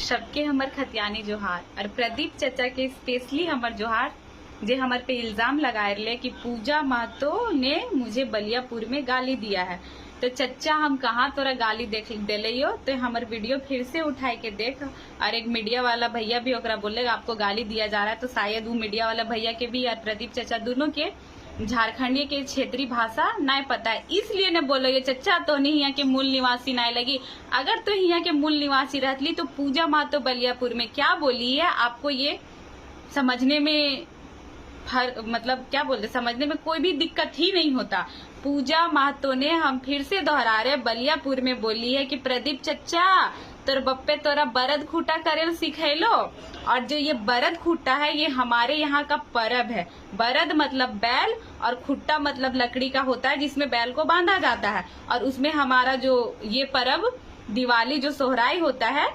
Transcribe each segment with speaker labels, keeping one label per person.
Speaker 1: सबके हमर खतियानी जोहार और प्रदीप चचा के स्पेशली हमर जोहार जे हमर पे इल्जाम लगाए रहे कि पूजा महतो ने मुझे बलियापुर में गाली दिया है। तो चचा हम कहाँ तोरा गाली देख दिलियो, तो हमर वीडियो फिर से उठाए के देख। और एक मीडिया वाला भैया भी ओकरा बोलेगा आपको गाली दिया जा रहा है, तो शायद वो मीडिया वाला भैया के भी और प्रदीप चचा दोनों के झारखंडी के क्षेत्रीय भाषा नहीं पता है, इसलिए ने बोलो ये चचा तो नहीं यहाँ के मूल निवासी नहीं लगी। अगर तो यहाँ के मूल निवासी रहती तो पूजा महतो बलियापुर में क्या बोली है आपको ये समझने में मतलब क्या बोलते समझने में कोई भी दिक्कत ही नहीं होता। पूजा महतो ने हम फिर से दोहरा रहे बलियापुर में बोली है कि प्रदीप चचा तोर बप्पे तोरा बरद खूटा करे सिखेलो। और जो ये बरद खूटा है ये हमारे यहाँ का परब है। बरद मतलब बैल और खुट्टा मतलब लकड़ी का होता है जिसमें बैल को बांधा जाता है। और उसमें हमारा जो ये परब दिवाली जो सोहराई होता है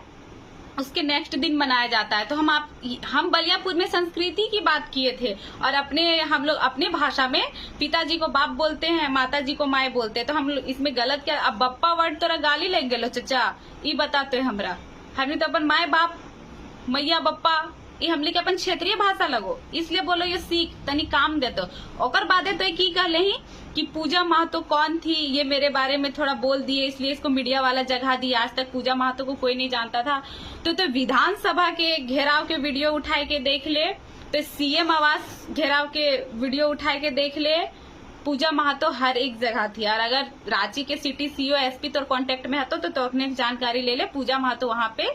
Speaker 1: उसके नेक्स्ट दिन मनाया जाता है। तो हम बलियापुर में संस्कृति की बात किए थे और हम लोग अपने भाषा में पिताजी को बाप बोलते हैं, माताजी को माए बोलते हैं। तो हम लोग इसमें गलत क्या, अब बप्पा वर्ड तोरा गाली लग गलो चचा ये बताते हमरा। हमने तो अपन माए बाप मैया बप्पा ये हमले के अपन क्षेत्रीय भाषा लगो, इसलिए बोलो ये सीख तनी काम दे। तो ओकर बादे तो की कहले ही कि पूजा महतो कौन थी ये मेरे बारे में थोड़ा बोल दिए, इसलिए इसको मीडिया वाला जगह दी। आज तक पूजा महतो को कोई नहीं जानता था। तो विधानसभा के घेराव के वीडियो उठाए के देख ले, तो सीएम आवास घेराव के वीडियो उठाए के देख ले, पूजा महतो हर एक जगह थी। और अगर रांची के सिटी सीओ एसपी तो कांटेक्ट में हतो तो अपने जानकारी ले ले, पूजा महतो वहां पे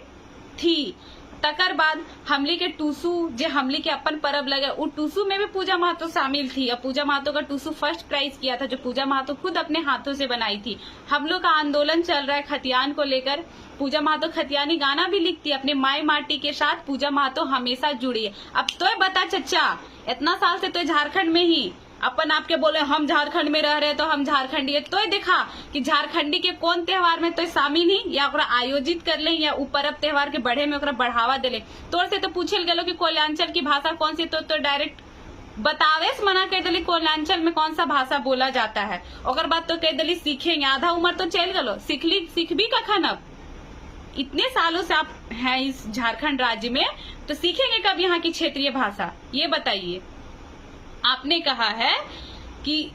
Speaker 1: थी। तकर बाद हमली के टूसू जो हमली के अपन परब लगे वो टूसू में भी पूजा महतो शामिल थी। और पूजा महतो का टूसू फर्स्ट प्राइज किया था जो पूजा महतो खुद अपने हाथों से बनाई थी। हम लोग का आंदोलन चल रहा है खतियान को लेकर। पूजा महतो खतियानी गाना भी लिखती है अपने माई माटी के साथ। पूजा महतो हमेशा जुड़ी है। अब तो बता चचा इतना साल से तो झारखंड में ही अपन आपके बोले हम झारखंड में रह रहे तो हम झारखंडी है। तो देखा कि झारखंडी के कौन त्योहार में तो शामिल ही या ओकरा आयोजित कर ले या परब त्योहार के बढ़े में ओकरा बढ़ावा दिले। तोर से तो पूछल गलो कि कोयलांचल की भाषा कौन सी, तो डायरेक्ट बतावे से मना कर दिली कोयलांचल में कौन सा भाषा बोला जाता है। ओकर बाद तो कह दिली सीखेंगे, आधा उम्र तो चल गलो सीख भी कखन। अब इतने सालों से आप हैं इस झारखंड राज्य में तो सीखेंगे कब यहाँ की क्षेत्रीय भाषा, ये बताइए। आपने कहा है कि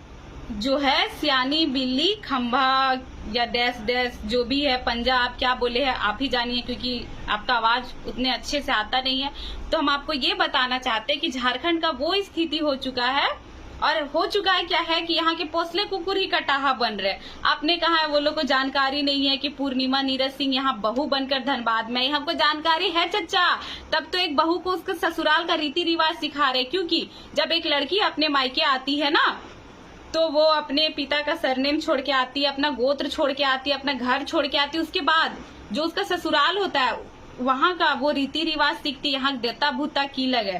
Speaker 1: जो है सियानी बिल्ली खंभा या डैश डैश जो भी है पंजा आप क्या बोले हैं आप ही जानिए, क्योंकि आपका आवाज उतने अच्छे से आता नहीं है। तो हम आपको ये बताना चाहते हैं कि झारखंड का वो स्थिति हो चुका है और हो चुका है क्या है कि यहाँ के पोसले कुकुर ही कटाहा बन रहे। आपने कहा है वो लोग को जानकारी नहीं है कि पूर्णिमा नीरज सिंह यहाँ बहू बनकर धनबाद में, हमको जानकारी है चचा। तब तो एक बहू को उसके ससुराल का रीति रिवाज सिखा रहे, क्योंकि जब एक लड़की अपने मायके आती है ना तो वो अपने पिता का सरनेम छोड़ के आती है, अपना गोत्र छोड़ के आती है, अपना घर छोड़ के आती है। उसके बाद जो उसका ससुराल होता है वहां का वो रीति रिवाज सीखती है। यहाँ देता भूता की लगे,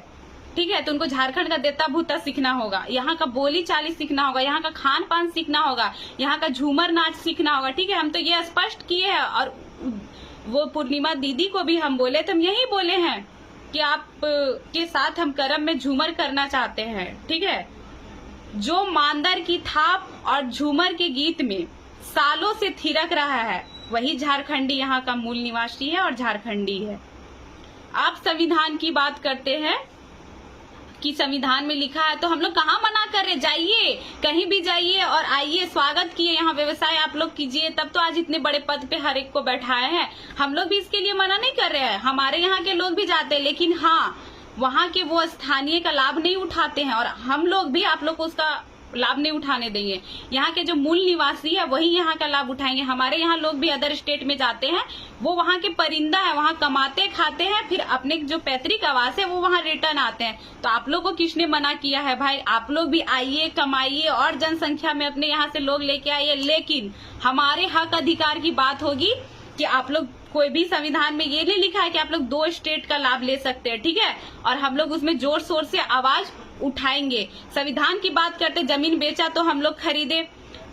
Speaker 1: ठीक है। तो उनको झारखंड का देता भूता सीखना होगा, यहाँ का बोली चाली सीखना होगा, यहाँ का खान पान सीखना होगा, यहाँ का झूमर नाच सीखना होगा, ठीक है। हम तो ये स्पष्ट किए हैं और वो पूर्णिमा दीदी को भी हम बोले तो हम यही बोले हैं कि आप के साथ हम करम में झूमर करना चाहते हैं, ठीक है। जो मांदर की थाप और झूमर के गीत में सालों से थिरक रहा है वही झारखंडी यहाँ का मूल निवासी है और झारखंडी है। आप संविधान की बात करते हैं कि संविधान में लिखा है, तो हम लोग कहाँ मना कर रहे, जाइए कहीं भी जाइए और आइए, स्वागत किए, यहाँ व्यवसाय आप लोग कीजिए, तब तो आज इतने बड़े पद पे हर एक को बैठाए हैं। हम लोग भी इसके लिए मना नहीं कर रहे हैं, हमारे यहाँ के लोग भी जाते हैं, लेकिन हाँ वहाँ के वो स्थानीय का लाभ नहीं उठाते हैं और हम लोग भी आप लोग को उसका लाभ नहीं उठाने देंगे। यहाँ के जो मूल निवासी है वही यहाँ का लाभ उठाएंगे। हमारे यहाँ लोग भी अदर स्टेट में जाते हैं, वो वहाँ के परिंदा है, वहाँ कमाते खाते हैं, फिर अपने जो पैतृक आवास है वो वहाँ रिटर्न आते हैं। तो आप लोग को किसने मना किया है भाई, आप लोग भी आइए कमाइए और जनसंख्या में अपने यहाँ से लोग लेके आइए। लेकिन हमारे हक अधिकार की बात होगी कि आप लोग कोई भी संविधान में ये नहीं लिखा है कि आप लोग 2 स्टेट का लाभ ले सकते हैं, ठीक है। और हम लोग उसमें जोर शोर से आवाज उठाएंगे। संविधान की बात करते जमीन बेचा तो हम लोग खरीदे,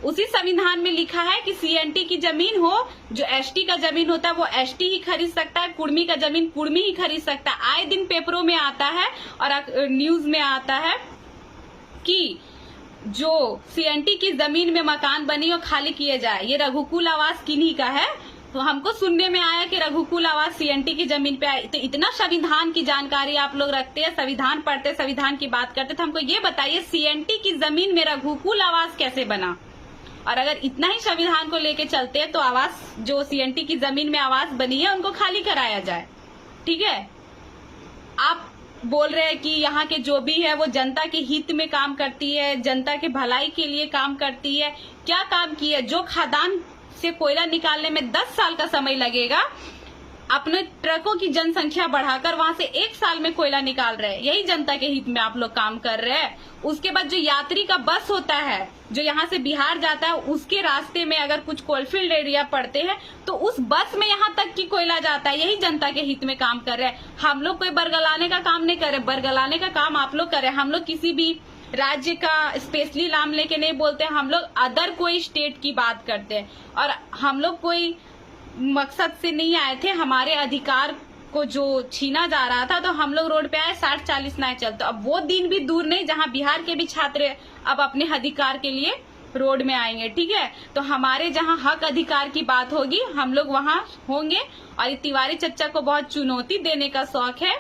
Speaker 1: उसी संविधान में लिखा है कि सीएनटी की जमीन हो, जो एसटी का जमीन होता है वो एसटी ही खरीद सकता है, कुर्मी का जमीन कुर्मी ही खरीद सकता है। आए दिन पेपरों में आता है और न्यूज में आता है कि जो सीएनटी की जमीन में मकान बनी और खाली किए जाए, ये रघुकुल आवास किन्हीं का है। तो हमको सुनने में आया कि रघुकुल आवास सीएनटी की जमीन पे आई। तो इतना संविधान की जानकारी आप लोग रखते हैं, संविधान पढ़ते, संविधान की बात करते, तो हमको ये बताइए सीएनटी की जमीन में रघुकुल आवास कैसे बना? और अगर इतना ही संविधान को लेके चलते हैं तो आवास जो सीएनटी की जमीन में आवास बनी है उनको खाली कराया जाए। ठीक है, आप बोल रहे हैं कि यहाँ के जो भी है वो जनता के हित में काम करती है, जनता के भलाई के लिए काम करती है। क्या काम की है? जो खदान से कोयला निकालने में 10 साल का समय लगेगा, अपने ट्रकों की जनसंख्या बढ़ाकर वहां से 1 साल में कोयला निकाल रहे हैं। यही जनता के हित में आप लोग काम कर रहे हैं। उसके बाद जो यात्री का बस होता है जो यहाँ से बिहार जाता है, उसके रास्ते में अगर कुछ कोलफील्ड एरिया पड़ते हैं तो उस बस में यहाँ तक की कोयला जाता है। यही जनता के हित में काम कर रहे हैं। हम लोग कोई बरगलाने का काम नहीं कर रहे, बरगलाने का काम आप लोग कर रहे हैं। हम लोग किसी भी राज्य का स्पेशली नाम लेके नहीं बोलते, हम लोग अदर कोई स्टेट की बात करते हैं। और हम लोग कोई मकसद से नहीं आए थे, हमारे अधिकार को जो छीना जा रहा था तो हम लोग रोड पे आए, 60-40 ना चलते। अब वो दिन भी दूर नहीं जहां बिहार के भी छात्र अब अपने अधिकार के लिए रोड में आएंगे। ठीक है, तो हमारे जहां हक अधिकार की बात होगी हम लोग वहां होंगे। और तिवारी चच्चा को बहुत चुनौती देने का शौक है,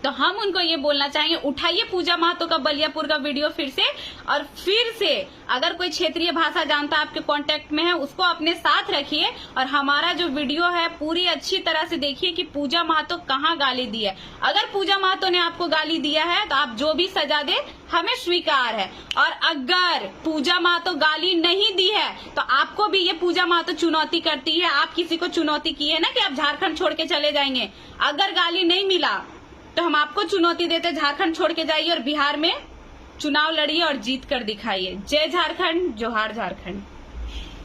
Speaker 1: तो हम उनको ये बोलना चाहेंगे, उठाइए पूजा महतो का बलियापुर का वीडियो फिर से, और फिर से अगर कोई क्षेत्रीय भाषा जानता आपके कांटेक्ट में है उसको अपने साथ रखिए। और हमारा जो वीडियो है पूरी अच्छी तरह से देखिए कि पूजा महतो कहाँ गाली दी है। अगर पूजा महतो ने आपको गाली दिया है तो आप जो भी सजा दे हमें स्वीकार है। और अगर पूजा महतो गाली नहीं दी है तो आपको भी ये पूजा महतो चुनौती करती है। आप किसी को चुनौती की है ना कि आप झारखंड छोड़ के चले जाएंगे। अगर गाली नहीं मिला तो हम आपको चुनौती देते, झारखंड छोड़ के जाइए और बिहार में चुनाव लड़िए और जीत कर दिखाइए। जय झारखंड, जोहार झारखंड।